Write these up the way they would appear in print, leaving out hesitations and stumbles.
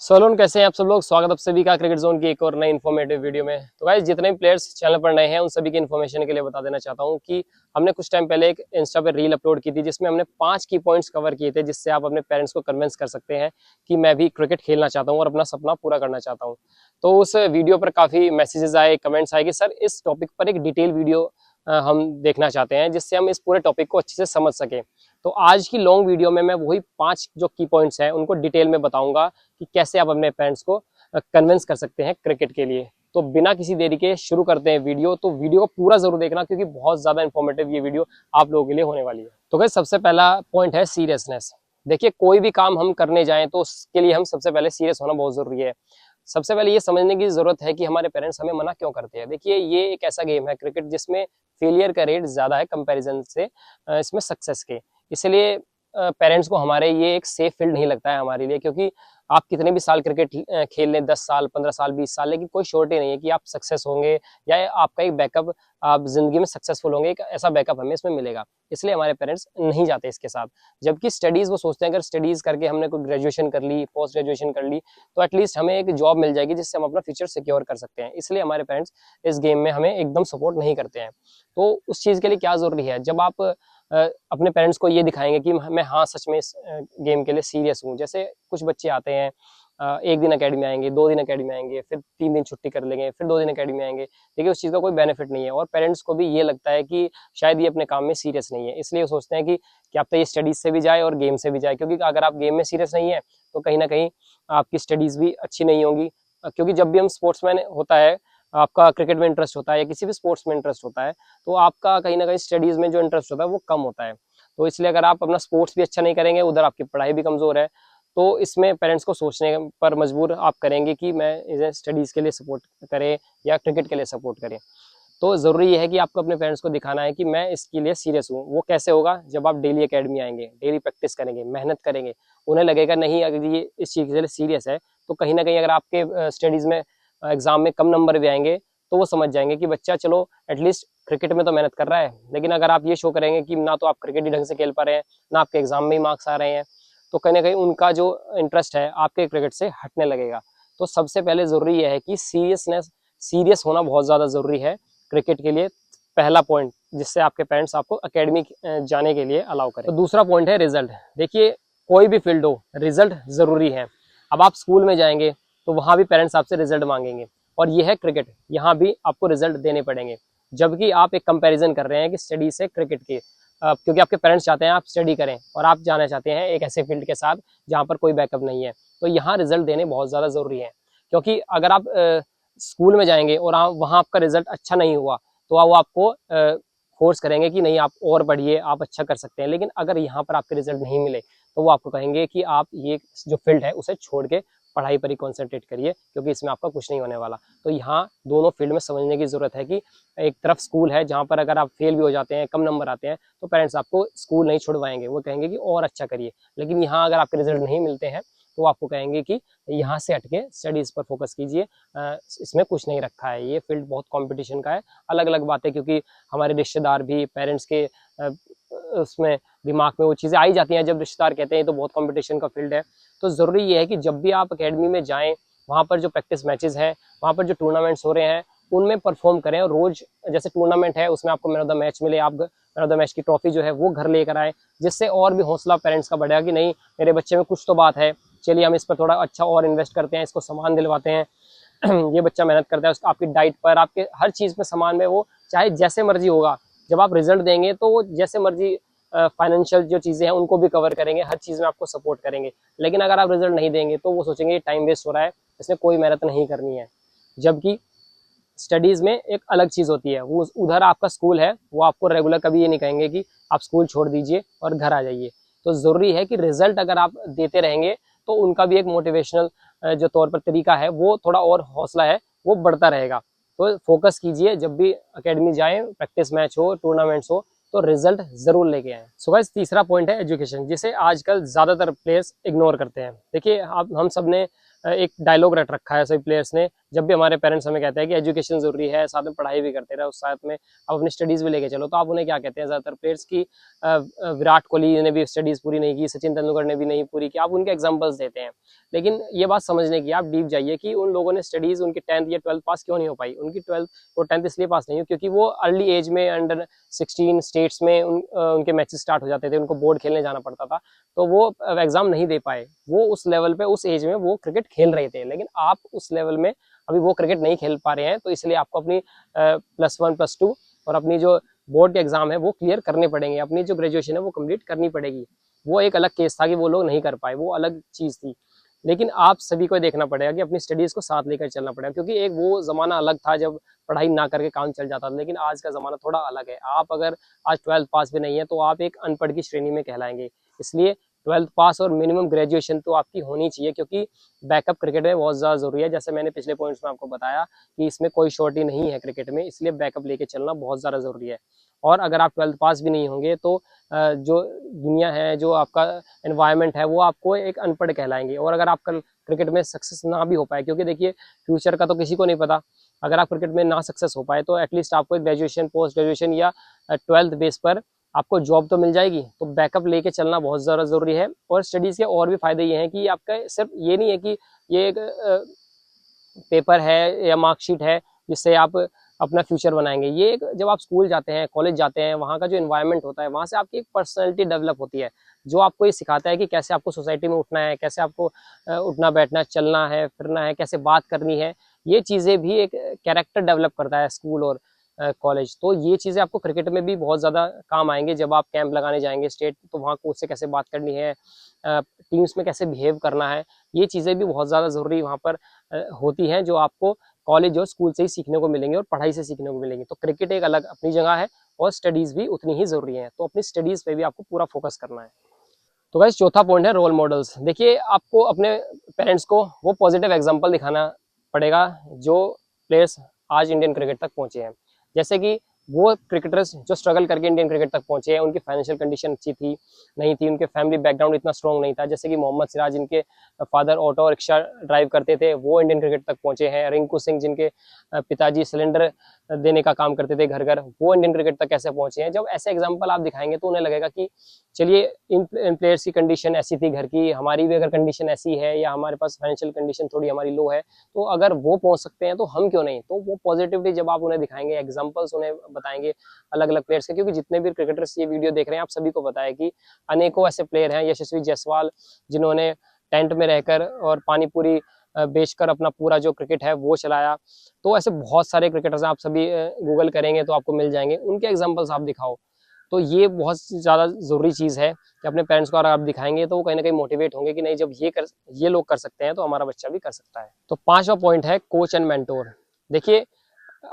सोलोन कैसे हैं आप सब लोग। स्वागत आप सभी का क्रिकेट जोन की एक और नई इन्फॉर्मेटिव वीडियो में। तो गाइस जितने भी प्लेयर्स चैनल पर नए हैं उन सभी की इन्फॉर्मेशन के लिए बता देना चाहता हूं कि हमने कुछ टाइम पहले एक इंस्टा पे रील अपलोड की थी जिसमें हमने 5 की पॉइंट्स कवर किए थे जिससे आप अपने पेरेंट्स को कन्विंस कर सकते हैं कि मैं भी क्रिकेट खेलना चाहता हूँ और अपना सपना पूरा करना चाहता हूँ। तो उस वीडियो पर काफी मैसेजेस आए, कमेंट्स आए कि सर इस टॉपिक पर एक डिटेल वीडियो हम देखना चाहते हैं जिससे हम इस पूरे टॉपिक को अच्छे से समझ सकें। तो आज की लॉन्ग वीडियो में मैं वही 5 जो की पॉइंट्स हैं उनको डिटेल में बताऊंगा कि कैसे आप अपने पेरेंट्स को कन्विंस कर सकते हैं क्रिकेट के लिए। तो बिना किसी देरी के शुरू करते हैं वीडियो। तो वीडियो को पूरा जरूर देखना क्योंकि बहुत ज्यादा इंफॉर्मेटिव ये वीडियो आप लोगों के लिए होने वाली है। तो गाइस सबसे पहला पॉइंट है सीरियसनेस। देखिए कोई भी काम हम करने जाएं तो उसके लिए हम सबसे पहले सीरियस होना बहुत जरूरी है। सबसे पहले ये समझने की जरूरत है कि हमारे पेरेंट्स हमें मना क्यों करते हैं। देखिए ये एक ऐसा गेम है क्रिकेट जिसमें फेलियर का रेट ज्यादा है कंपैरिजन से इसमें सक्सेस के। इसलिए पेरेंट्स को हमारे ये एक सेफ फील्ड नहीं लगता है हमारे लिए, क्योंकि आप कितने भी साल क्रिकेट खेल लें, 10 साल 15 साल 20 साल, लेकिन कोई श्योरिटी नहीं है कि आप सक्सेस होंगे या आपका एक बैकअप आप जिंदगी में सक्सेसफुल होंगे। एक ऐसा बैकअप हमें इसमें मिलेगा, इसलिए हमारे पेरेंट्स नहीं जाते इसके साथ। जबकि स्टडीज वो सोचते हैं अगर स्टडीज करके हमने कोई ग्रेजुएशन कर ली, पोस्ट ग्रेजुएशन कर ली, तो एटलीस्ट हमें एक जॉब मिल जाएगी जिससे हम अपना फ्यूचर सिक्योर कर सकते हैं। इसलिए हमारे पेरेंट्स इस गेम में हमें एकदम सपोर्ट नहीं करते हैं। तो उस चीज के लिए क्या जरूरी है, जब आप अपने पेरेंट्स को ये दिखाएंगे कि मैं हाँ सच में इस गेम के लिए सीरियस हूँ। जैसे कुछ बच्चे आते हैं, एक दिन अकेडमी आएंगे, 2 दिन अकेडमी आएंगे, फिर 3 दिन छुट्टी कर लेंगे, फिर 2 दिन अकेडमी आएंगे। देखिए उस चीज़ का कोई बेनिफिट नहीं है और पेरेंट्स को भी ये लगता है कि शायद ये अपने काम में सीरियस नहीं है, इसलिए वो सोचते हैं कि क्या पता ये स्टडीज से भी जाए और गेम से भी जाए। क्योंकि अगर आप गेम में सीरियस नहीं है तो कहीं ना कहीं आपकी स्टडीज भी अच्छी नहीं होंगी। क्योंकि जब भी हम स्पोर्ट्समैन होता है, आपका क्रिकेट में इंटरेस्ट होता है या किसी भी स्पोर्ट्स में इंटरेस्ट होता है, तो आपका कहीं ना कहीं स्टडीज में जो इंटरेस्ट होता है वो कम होता है। तो इसलिए अगर आप अपना स्पोर्ट्स भी अच्छा नहीं करेंगे, उधर आपकी पढ़ाई भी कमजोर है, तो इसमें पेरेंट्स को सोचने पर मजबूर आप करेंगे कि मैं इसे स्टडीज के लिए सपोर्ट करें या क्रिकेट के लिए सपोर्ट करें। तो जरूरी ये है कि आपको अपने पेरेंट्स को दिखाना है कि मैं इसके लिए सीरियस हूँ। वो कैसे होगा, जब आप डेली एकेडमी आएंगे, डेली प्रैक्टिस करेंगे, मेहनत करेंगे, उन्हें लगेगा नहीं अगर ये इस चीज के लिए सीरियस है तो कहीं ना कहीं अगर आपके स्टडीज में एग्जाम में कम नंबर भी आएंगे तो वो समझ जाएंगे कि बच्चा चलो एटलीस्ट क्रिकेट में तो मेहनत कर रहा है। लेकिन अगर आप ये शो करेंगे कि ना तो आप क्रिकेट ही ढंग से खेल पा रहे हैं, ना आपके एग्जाम में ही मार्क्स आ रहे हैं, तो कहीं ना कहीं उनका जो इंटरेस्ट है आपके क्रिकेट से हटने लगेगा। तो सबसे पहले जरूरी यह है कि सीरियस होना बहुत ज्यादा जरूरी है क्रिकेट के लिए। पहला पॉइंट जिससे आपके पेरेंट्स आपको एकेडमी जाने के लिए अलाउ करें। तो दूसरा पॉइंट है रिजल्ट। देखिए कोई भी फील्ड हो, रिजल्ट जरूरी है। अब आप स्कूल में जाएंगे तो वहां भी पेरेंट्स आपसे रिजल्ट मांगेंगे, और ये है क्रिकेट, यहाँ भी आपको रिजल्ट देने पड़ेंगे। जबकि आप एक कंपैरिजन कर रहे हैं कि स्टडी से क्रिकेट की, क्योंकि आपके पेरेंट्स चाहते हैं आप स्टडी करें और आप जाना चाहते हैं एक ऐसे फील्ड के साथ जहाँ पर कोई बैकअप नहीं है। तो यहाँ रिजल्ट देने बहुत ज़्यादा ज़रूरी है। क्योंकि अगर आप स्कूल में जाएंगे और वहाँ आपका रिजल्ट अच्छा नहीं हुआ तो वो आपको फोर्स करेंगे कि नहीं आप और बढ़िए, आप अच्छा कर सकते हैं। लेकिन अगर यहाँ पर आपके रिजल्ट नहीं मिले तो वो आपको कहेंगे कि आप ये जो फील्ड है उसे छोड़ के पढ़ाई पर ही कॉन्सेंट्रेट करिए, क्योंकि इसमें आपका कुछ नहीं होने वाला। तो यहाँ दोनों फील्ड में समझने की जरूरत है कि एक तरफ स्कूल है जहाँ पर अगर आप फेल भी हो जाते हैं, कम नंबर आते हैं, तो पेरेंट्स आपको स्कूल नहीं छुड़वाएंगे, वो कहेंगे कि और अच्छा करिए। लेकिन यहाँ अगर आपके रिजल्ट नहीं मिलते हैं तो आपको कहेंगे कि यहाँ से हटके स्टडीज पर फोकस कीजिए, इसमें कुछ नहीं रखा है, ये फील्ड बहुत कंपटीशन का है। अलग अलग बातें, क्योंकि हमारे रिश्तेदार भी पेरेंट्स के उसमें दिमाग में वो चीज़ें आई जाती हैं जब रिश्तेदार कहते हैं तो बहुत कंपटीशन का फील्ड है। तो ज़रूरी ये है कि जब भी आप एकेडमी में जाएं, वहाँ पर जो प्रैक्टिस मैचेस हैं, वहाँ पर जो टूर्नामेंट्स हो रहे हैं, उनमें परफॉर्म करें। और रोज जैसे टूर्नामेंट है उसमें आपको मैन ऑफ द मैच मिले, आप मैन ऑफ द मैच की ट्रॉफी जो है वो घर लेकर आए, जिससे और भी हौसला पेरेंट्स का बढ़ेगा कि नहीं मेरे बच्चे में कुछ तो बात है, चलिए हम इस पर थोड़ा अच्छा और इन्वेस्ट करते हैं, इसको सामान दिलवाते हैं। ये बच्चा मेहनत करता है, उसका आपकी डाइट पर, आपके हर चीज़ में सामान में वो चाहे जैसे मर्जी होगा, जब आप रिजल्ट देंगे तो वो जैसे मर्जी फाइनेंशियल जो चीज़ें हैं उनको भी कवर करेंगे, हर चीज़ में आपको सपोर्ट करेंगे। लेकिन अगर आप रिजल्ट नहीं देंगे तो वो सोचेंगे टाइम वेस्ट हो रहा है, इसमें कोई मेहनत नहीं करनी है। जबकि स्टडीज में एक अलग चीज होती है, वो उधर आपका स्कूल है, वो आपको रेगुलर कभी ये नहीं कहेंगे कि आप स्कूल छोड़ दीजिए और घर आ जाइए। तो जरूरी है कि रिजल्ट अगर आप देते रहेंगे तो उनका भी एक मोटिवेशनल जो तौर पर तरीका है वो थोड़ा और हौसला है वो बढ़ता रहेगा। तो फोकस कीजिए, जब भी एकेडमी जाए, प्रैक्टिस मैच हो, टूर्नामेंट्स हो, तो रिजल्ट जरूर लेके आए। सो गाइस तीसरा पॉइंट है एजुकेशन, जिसे आजकल ज्यादातर प्लेयर्स इग्नोर करते हैं। देखिए आप हम सब ने एक डायलॉग रट रखा है सभी प्लेयर्स ने। जब भी हमारे पेरेंट्स हमें कहते हैं कि एजुकेशन जरूरी है, साथ में पढ़ाई भी करते रहे, उस साथ में आप अपनी स्टडीज भी लेके चलो, तो आप उन्हें क्या कहते हैं ज़्यादातर प्लेयर्स की? विराट कोहली ने भी स्टडीज पूरी नहीं की, सचिन तेंदुलकर ने भी नहीं पूरी की, आप उनके एग्जाम्पल्स देते हैं। लेकिन ये बात समझने की, आप डीप जाइए कि उन लोगों ने स्टडीज उनकी 10th या 12th पास क्यों नहीं हो पाई। उनकी 12th और 10th इसलिए पास नहीं हुई क्योंकि वो अर्ली एज में अंडर 16 स्टेट्स में उनके मैचेस स्टार्ट हो जाते थे, उनको बोर्ड खेलने जाना पड़ता था, तो वो एग्जाम नहीं दे पाए। वो उस लेवल पे उस एज में वो क्रिकेट खेल रहे थे, लेकिन आप उस लेवल में अभी वो क्रिकेट नहीं खेल पा रहे हैं, तो इसलिए आपको अपनी +1 +2 और अपनी जो बोर्ड के एग्जाम है वो क्लियर करने पड़ेंगे, अपनी जो ग्रेजुएशन है वो कंप्लीट करनी पड़ेगी। वो एक अलग केस था कि वो लोग नहीं कर पाए, वो अलग चीज़ थी। लेकिन आप सभी को देखना पड़ेगा कि अपनी स्टडीज़ को साथ लेकर चलना पड़ेगा, क्योंकि एक वो ज़माना अलग था जब पढ़ाई ना करके काम चल जाता था, लेकिन आज का ज़माना थोड़ा अलग है। आप अगर आज 12th पास भी नहीं है तो आप एक अनपढ़ की श्रेणी में कहलाएंगे। इसलिए 12th पास और मिनिमम ग्रेजुएशन तो आपकी होनी चाहिए, क्योंकि बैकअप क्रिकेट में बहुत ज़्यादा ज़रूरी है। जैसे मैंने पिछले पॉइंट्स में आपको बताया कि इसमें कोई शॉर्टी नहीं है क्रिकेट में, इसलिए बैकअप लेके चलना बहुत ज़्यादा ज़रूरी है। और अगर आप 12th पास भी नहीं होंगे तो जो दुनिया है, जो आपका एनवायरनमेंट है, वो आपको एक अनपढ़ कहलाएंगे। और अगर आप कल क्रिकेट में सक्सेस ना भी हो पाए, क्योंकि देखिए फ्यूचर का तो किसी को नहीं पता, अगर आप क्रिकेट में ना सक्सेस हो पाए तो एटलीस्ट आपको एक ग्रेजुएशन, पोस्ट ग्रेजुएशन या 12th बेस पर आपको जॉब तो मिल जाएगी। तो बैकअप लेके चलना बहुत ज़्यादा ज़रूरी है। और स्टडीज़ के और भी फ़ायदे ये हैं कि आपका सिर्फ ये नहीं है कि ये एक पेपर है या मार्कशीट है जिससे आप अपना फ्यूचर बनाएंगे। ये एक, जब आप स्कूल जाते हैं, कॉलेज जाते हैं, वहाँ का जो एनवायरनमेंट होता है, वहाँ से आपकी एक पर्सनैलिटी डेवलप होती है, जो आपको ये सिखाता है कि कैसे आपको सोसाइटी में उठना है, कैसे आपको उठना बैठना, चलना है, फिरना है, कैसे बात करनी है। ये चीज़ें भी एक कैरेक्टर डेवलप करता है स्कूल और कॉलेज। तो ये चीज़ें आपको क्रिकेट में भी बहुत ज़्यादा काम आएंगे। जब आप कैंप लगाने जाएंगे स्टेट, तो वहाँ कोच से कैसे बात करनी है, टीम्स में कैसे बिहेव करना है, ये चीज़ें भी बहुत ज़्यादा ज़रूरी वहाँ पर होती हैं, जो आपको कॉलेज और स्कूल से ही सीखने को मिलेंगे और पढ़ाई से सीखने को मिलेंगी। तो क्रिकेट एक अलग अपनी जगह है और स्टडीज़ भी उतनी ही ज़रूरी है, तो अपनी स्टडीज़ पे भी आपको पूरा फोकस करना है। तो गाइस, चौथा पॉइंट है रोल मॉडल्स। देखिए, आपको अपने पेरेंट्स को वो पॉजिटिव एग्जांपल दिखाना पड़ेगा जो प्लेयर्स आज इंडियन क्रिकेट तक पहुंचे हैं। जैसे कि वो क्रिकेटर्स जो स्ट्रगल करके इंडियन क्रिकेट तक पहुंचे हैं, उनकी फाइनेंशियल कंडीशन अच्छी थी नहीं थी, उनके फैमिली बैकग्राउंड इतना स्ट्रॉन्ग नहीं था। जैसे कि मोहम्मद सिराज, जिनके फादर ऑटो रिक्शा ड्राइव करते थे, वो इंडियन क्रिकेट तक पहुंचे हैं। रिंकू सिंह, जिनके पिताजी सिलेंडर देने का काम करते थे घर घर, वो इंडियन क्रिकेट तक कैसे पहुंचे हैं। जब ऐसे एग्जाम्पल आप दिखाएंगे तो उन्हें लगेगा कि चलिए, इन प्लेयर्स की कंडीशन ऐसी थी घर की, हमारी भी अगर कंडीशन ऐसी है, या हमारे पास फाइनेंशियल कंडीशन थोड़ी हमारी लो है, तो अगर वो पहुंच सकते हैं तो हम क्यों नहीं। तो वो पॉजिटिवली जब आप उन्हें दिखाएंगे, एग्जाम्पल्स उन्हें बताएंगे अलग अलग प्लेयर्स के, क्योंकि जितने भी क्रिकेटर्स ये वीडियो देख रहे हैं, आप सभी को पता है कि अनेकों ऐसे प्लेयर हैं, यशस्वी जायसवाल, जिन्होंने टेंट में रहकर और पानी पूरी बेचकर अपना पूरा जो क्रिकेट है वो चलाया। तो ऐसे बहुत सारे क्रिकेटर्स हैं, आप सभी गूगल करेंगे तो आपको मिल जाएंगे, उनके एग्जाम्पल्स आप दिखाओ। तो ये बहुत ज़्यादा ज़रूरी चीज़ है कि अपने पेरेंट्स को अगर आप दिखाएंगे तो वो कहीं ना कहीं मोटिवेट होंगे कि नहीं, जब ये लोग कर सकते हैं तो हमारा बच्चा भी कर सकता है। तो पांचवा पॉइंट है कोच एंड मेंटोर। देखिए,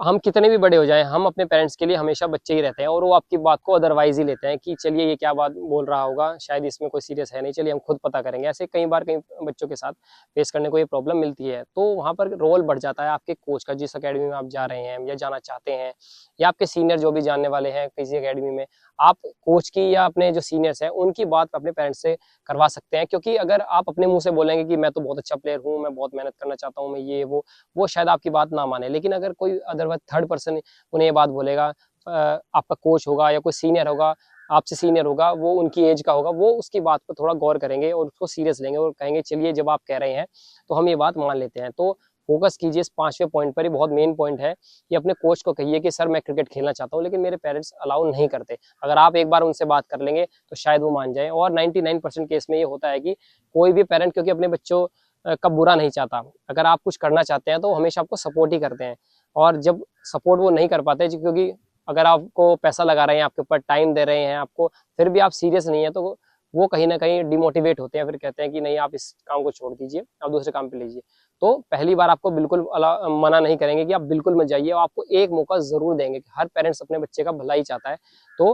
हम कितने भी बड़े हो जाएं, हम अपने पेरेंट्स के लिए हमेशा बच्चे ही रहते हैं, और वो आपकी बात को अदरवाइज ही लेते हैं कि चलिए ये क्या बात बोल रहा होगा, शायद इसमें कोई सीरियस है नहीं, चलिए हम खुद पता करेंगे। ऐसे कई बार कई बच्चों के साथ फेस करने को ये प्रॉब्लम मिलती है। तो वहाँ पर रोल बढ़ जाता है आपके कोच का, जिस अकेडमी में आप जा रहे हैं या जाना चाहते हैं, या आपके सीनियर जो भी जानने वाले हैं किसी अकेडमी में, आप कोच की या अपने जो सीनियर्स हैं उनकी बात अपने पेरेंट्स से करवा सकते हैं। क्योंकि अगर आप अपने मुंह से बोलेंगे कि मैं तो बहुत अच्छा प्लेयर हूँ, मैं बहुत मेहनत करना चाहता हूँ, मैं ये वो शायद आपकी बात ना माने। लेकिन अगर कोई अदरवाइज थर्ड पर्सन उन्हें ये बात बोलेगा, आपका कोच होगा या कोई सीनियर होगा, आपसे सीनियर होगा, वो उनकी एज का होगा, वो उसकी बात पर थोड़ा गौर करेंगे और उसको सीरियस लेंगे और कहेंगे चलिए जब आप कह रहे हैं तो हम ये बात मान लेते हैं। तो फोकस कीजिए इस पांचवें पॉइंट पर, ये बहुत मेन पॉइंट है कि अपने कोच को कहिए कि सर मैं क्रिकेट खेलना चाहता हूँ, लेकिन मेरे पेरेंट्स अलाउ नहीं करते। अगर आप एक बार उनसे बात कर लेंगे तो शायद वो मान जाए। और 99% केस में ये होता है कि कोई भी पेरेंट, क्योंकि अपने बच्चों का बुरा नहीं चाहता, अगर आप कुछ करना चाहते हैं तो हमेशा आपको सपोर्ट ही करते हैं। और जब सपोर्ट वो नहीं कर पाते, क्योंकि अगर आपको पैसा लगा रहे हैं, आपके ऊपर टाइम दे रहे हैं आपको, फिर भी आप सीरियस नहीं है, तो वो कहीं ना कहीं डिमोटिवेट होते हैं, फिर कहते हैं कि नहीं आप इस काम को छोड़ दीजिए, आप दूसरे काम पे लीजिए। तो पहली बार आपको बिल्कुल मना नहीं करेंगे कि आप बिल्कुल मत जाइए, और आपको एक मौका जरूर देंगे। हर पेरेंट्स अपने बच्चे का भला ही चाहता है। तो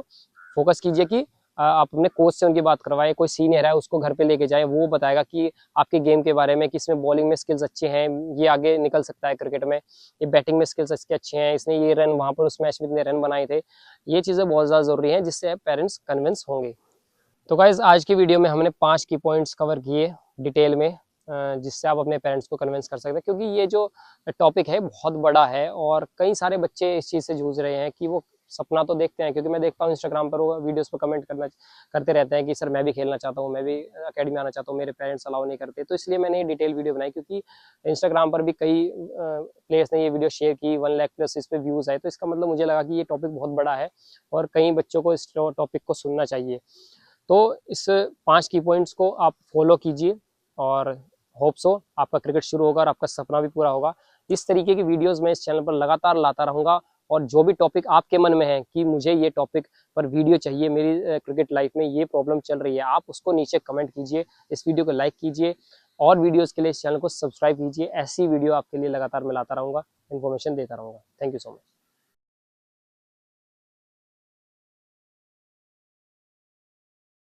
फोकस कीजिए कि आप अपने कोच से उनकी बात करवाएं, कोई सीनियर है उसको घर पे लेके जाएं, वो बताएगा कि आपके गेम के बारे में कि इसमें बॉलिंग में स्किल्स अच्छे हैं, ये आगे निकल सकता है क्रिकेट में, ये बैटिंग में स्किल्स इसके अच्छे हैं, इसने ये रन वहाँ पर उस मैच में इतने रन बनाए थे। ये चीज़ें बहुत ज़्यादा ज़रूरी हैं, जिससे पेरेंट्स कन्विंस होंगे। तो गाइज, आज की वीडियो में हमने 5 की पॉइंट्स कवर किए डिटेल में, जिससे आप अपने पेरेंट्स को कन्विंस कर सकते हैं, क्योंकि ये जो टॉपिक है बहुत बड़ा है और कई सारे बच्चे इस चीज़ से जूझ रहे हैं कि वो सपना तो देखते हैं, क्योंकि मैं देखता हूँ इंस्टाग्राम पर वो वीडियोस पे कमेंट करते रहते हैं कि सर मैं भी खेलना चाहता हूँ, मैं भी अकेडमी आना चाहता हूँ, मेरे पेरेंट्स अलाउ नहीं करते। तो इसलिए मैंने ये डिटेल वीडियो बनाई, क्योंकि इंस्टाग्राम पर भी कई प्लेयर्स ने ये वीडियो शेयर की, 1 लाख प्लस इस पे व्यूज़ आए। तो इसका मतलब मुझे लगा कि ये टॉपिक बहुत बड़ा है और कई बच्चों को इस टॉपिक को सुनना चाहिए। तो इस 5 की पॉइंट्स को आप फॉलो कीजिए और होप सो आपका क्रिकेट शुरू होगा और आपका सपना भी पूरा होगा। इस तरीके की वीडियोस मैं इस चैनल पर लगातार लाता रहूँगा और जो भी टॉपिक आपके मन में है कि मुझे ये टॉपिक पर वीडियो चाहिए, मेरी क्रिकेट लाइफ में ये प्रॉब्लम चल रही है, आप उसको नीचे कमेंट कीजिए, इस वीडियो को लाइक कीजिए और वीडियोस के लिए इस चैनल को सब्सक्राइब कीजिए। ऐसी वीडियो आपके लिए लगातार मैं लाता रहूँगा, इन्फॉर्मेशन देता रहूँगा। Thank you so much.